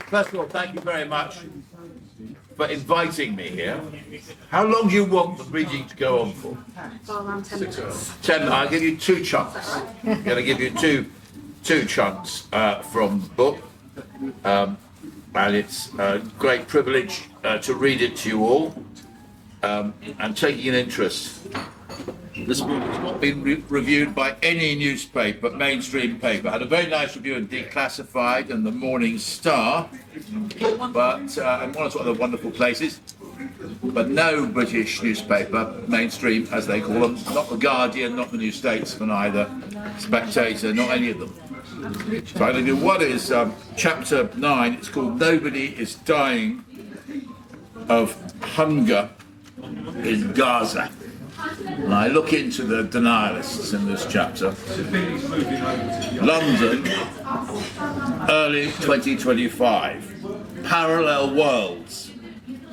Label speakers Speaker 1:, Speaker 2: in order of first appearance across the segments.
Speaker 1: First of all, thank you very much for inviting me here. How long do you want the reading to go on for?
Speaker 2: For around 10 minutes.
Speaker 1: 10. I'll give you 2 chunks. I'm going to give you two chunks from the book, and it's a great privilege to read it to you all, and taking an interest. This book has not been reviewed by any newspaper, mainstream paper. I had a very nice review in Declassified and the Morning Star, but and one or two other wonderful places. But no British newspaper, mainstream as they call them, not the Guardian, not the New Statesman either, Spectator, not any of them. So I'm going to do one is chapter 9. It's called "Nobody is Dying of Hunger in Gaza." And I look into the denialists in this chapter. London, early 2025. Parallel worlds.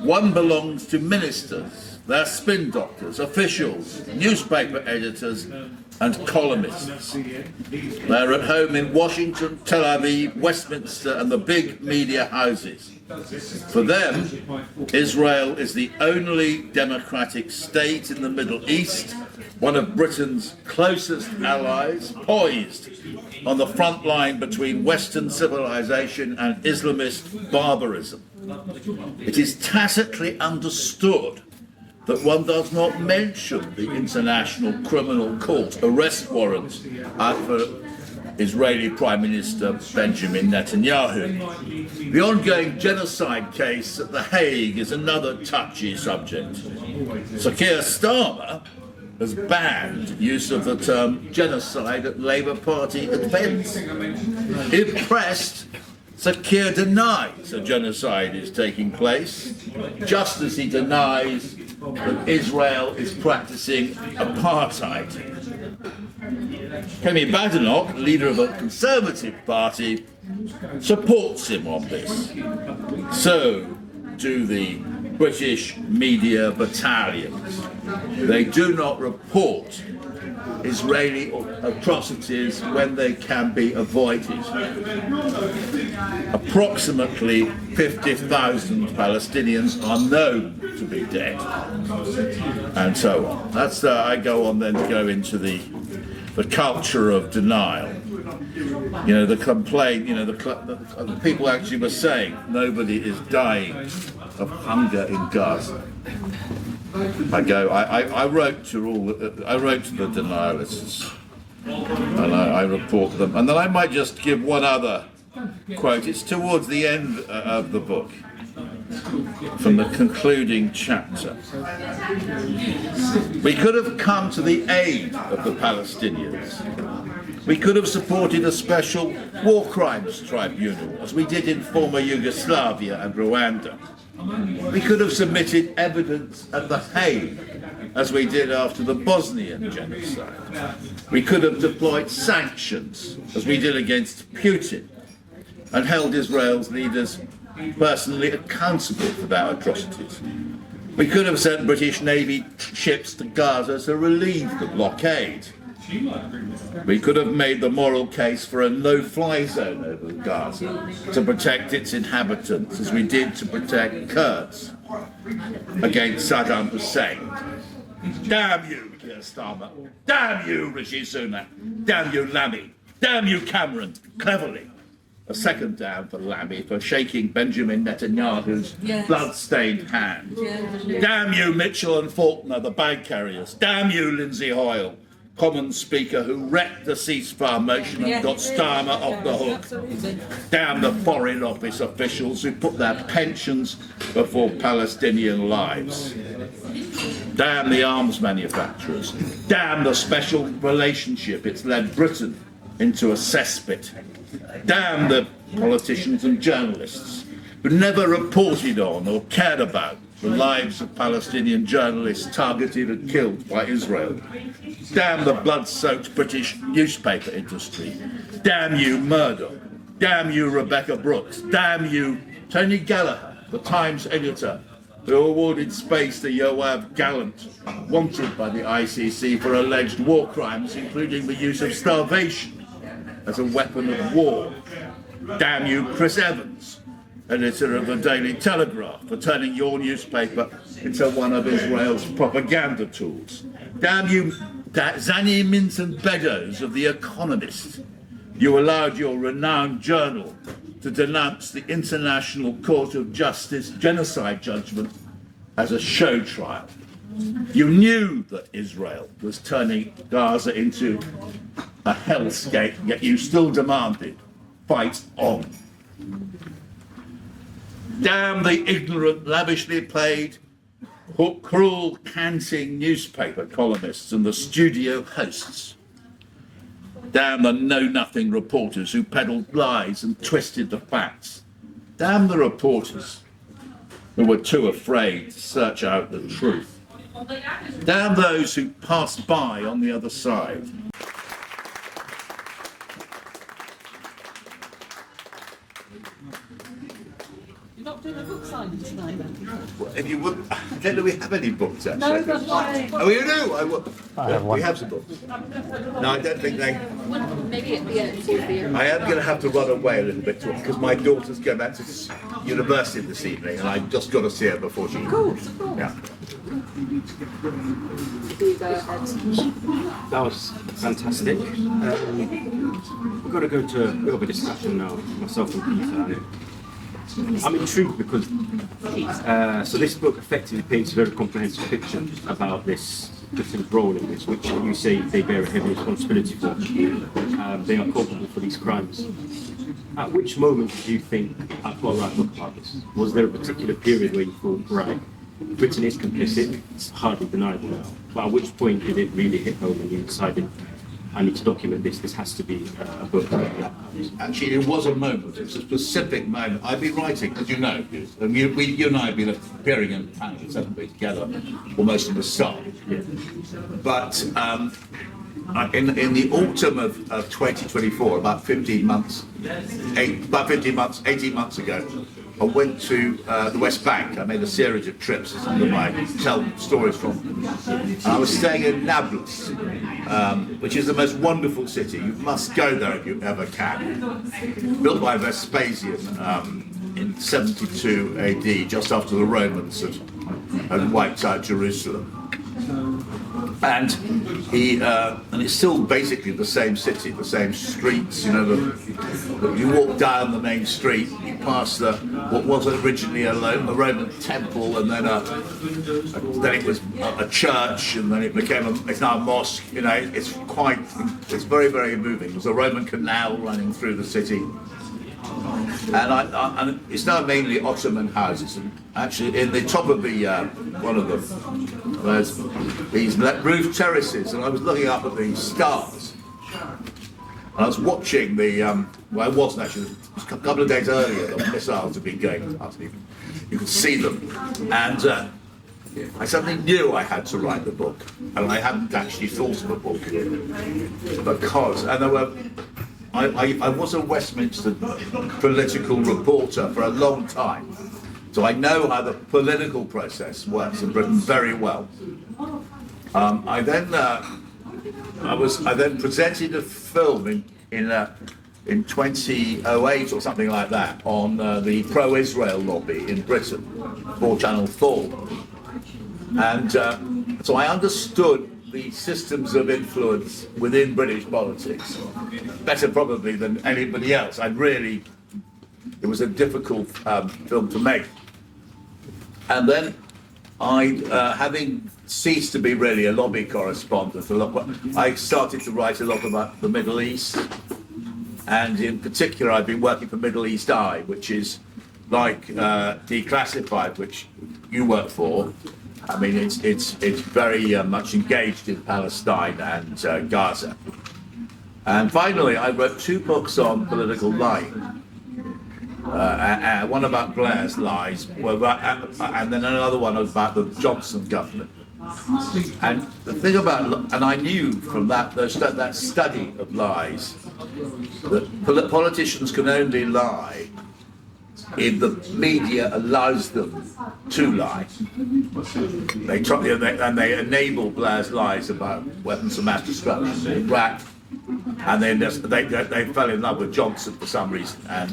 Speaker 1: One belongs to ministers, their spin doctors, officials, newspaper editors, and columnists. They're at home in Washington, Tel Aviv, Westminster, and the big media houses. For them, Israel is the only democratic state in the Middle East, one of Britain's closest allies, poised on the front line between Western civilization and Islamist barbarism. It is tacitly understood that one does not mention the International Criminal Court arrest warrant out for Israeli Prime Minister Benjamin Netanyahu. The ongoing genocide case at The Hague is another touchy subject. Sir Keir Starmer has banned use of the term genocide at Labour Party events. If pressed, Sir Keir denies a genocide is taking place, just as he denies that Israel is practicing apartheid. Kemi Badenoch, leader of a Conservative party, supports him on this. So do the British media battalions. They do not report Israeli atrocities when they can be avoided. Approximately 50,000 Palestinians are known to be dead, and so on. That's I go on then to go into the culture of denial. You know, the complaint. You know, the people actually were saying nobody is dying of hunger in Gaza. I wrote to the denialists, and I report them, and then I might just give one other quote. It's towards the end of the book, from the concluding chapter. We could have come to the aid of the Palestinians. We could have supported a special war crimes tribunal, as we did in former Yugoslavia and Rwanda. We could have submitted evidence at The Hague, as we did after the Bosnian genocide. We could have deployed sanctions, as we did against Putin, and held Israel's leaders personally accountable for their atrocities. We could have sent British Navy ships to Gaza to relieve the blockade. We could have made the moral case for a no-fly zone over Gaza to protect its inhabitants, as we did to protect Kurds against Saddam Hussein. Damn you, Keir Starmer. Damn you, Rishi Sunak. Damn you, Lammy. Damn you, Cameron. Cleverly. A second down for Lammy for shaking Benjamin Netanyahu's blood-stained hand. Damn you, Mitchell and Faulkner, the bag carriers. Damn you, Lindsay Hoyle, Commons Speaker, who wrecked the ceasefire motion and got Starmer off the hook. Damn the Foreign Office officials who put their pensions before Palestinian lives. Damn the arms manufacturers. Damn the special relationship it's led Britain into a cesspit. Damn the politicians and journalists who never reported on or cared about the lives of Palestinian journalists targeted and killed by Israel. Damn the blood-soaked British newspaper industry. Damn you, Murdoch. Damn you, Rebecca Brooks. Damn you, Tony Gallagher, the Times editor, who awarded space to Yoav Gallant, wanted by the ICC for alleged war crimes, including the use of starvation as a weapon of war. Damn you, Chris Evans, editor of the Daily Telegraph, for turning your newspaper into one of Israel's propaganda tools. Damn you, Zani Minton Beddoes of The Economist. You allowed your renowned journal to denounce the International Court of Justice genocide judgment as a show trial. You knew that Israel was turning Gaza into a hellscape, yet you still demanded, fight on. Damn the ignorant, lavishly paid, cruel, canting newspaper columnists and the studio hosts. Damn the know-nothing reporters who peddled lies and twisted the facts. Damn the reporters who were too afraid to search out the truth. Damn those who passed by on the other side.
Speaker 3: You're not doing a book signing tonight, then?
Speaker 1: Well, if you would, I don't know we have any books actually.
Speaker 3: No, that's why.
Speaker 1: Oh, you do?
Speaker 4: I have one.
Speaker 1: We have some books. No, I don't think they.
Speaker 2: Maybe at the end, towards the end.
Speaker 1: I am going to have to run away a little bit because my daughter's going back to university this evening, and I've just got to see her before she.
Speaker 2: Of course.
Speaker 1: Yeah.
Speaker 2: You go ahead.
Speaker 4: That was fantastic. We've got to go to a bit of a discussion now, myself and Peter. I'm intrigued because so this book effectively paints a very comprehensive picture about this different role in this, which you say they bear a heavy responsibility for. They are culpable for these crimes. At which moment did you think, I've got to write a book about this? Was there a particular period where you thought, right, Britain is complicit, it's hardly deniable now. But at which point did it really hit home and you decided, I need to document this, this has to be a book?
Speaker 1: Actually, it was a moment. It was a specific moment. I've been writing, as you know, and you and I have been appearing in panels, haven't we, together, almost from the start.
Speaker 4: Yeah.
Speaker 1: But in the autumn of 2024, about 18 months ago, I went to the West Bank. I made a series of trips that I tell stories from. And I was staying in Nablus, which is the most wonderful city. You must go there if you ever can. Built by Vespasian in 72 AD, just after the Romans had wiped out Jerusalem. And and it's still basically the same city, the same streets. You know, you walk down the main street, you pass what was originally a Roman temple, and then it was a church, and then it's now a mosque. You know, it's very, very moving. There's a Roman canal running through the city. And it's now mainly Ottoman houses. And actually, in the top of one of them, there's these roof terraces, and I was looking up at the stars. And I was watching well, I wasn't actually. It was a couple of days earlier, the missiles had been going past. You could see them, and I suddenly knew I had to write the book, and I hadn't actually thought of a book because, and there were. I was a Westminster political reporter for a long time, so I know how the political process works in Britain very well. I then presented a film in 2008 or something like that on the pro-Israel lobby in Britain for Channel 4, and so I understood the systems of influence within British politics better probably than anybody else. It was a difficult film to make. And then having ceased to be really a lobby correspondent, I started to write a lot about the Middle East. And in particular, I've been working for Middle East Eye, which is like Declassified, which you work for. I mean, it's very much engaged in Palestine and Gaza. And finally, I wrote 2 books on political lying. One about Blair's lies, and then another one about the Johnson government. And the thing about, and I knew from that study of lies, that politicians can only lie if the media allows them to lie. They enable Blair's lies about weapons of mass destruction in Iraq, And then they fell in love with Johnson for some reason, and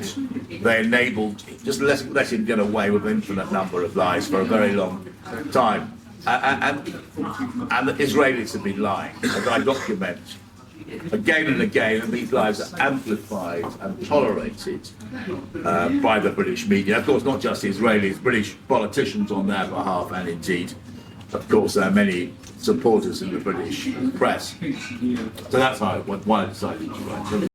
Speaker 1: they enabled, just let him get away with an infinite number of lies for a very long time. And the Israelis have been lying, as I document again and again, and these lies are amplified and tolerated by the British media. Of course, not just the Israelis, British politicians on their behalf, and indeed, of course, there are many supporters in the British press. So that's why I decided to write.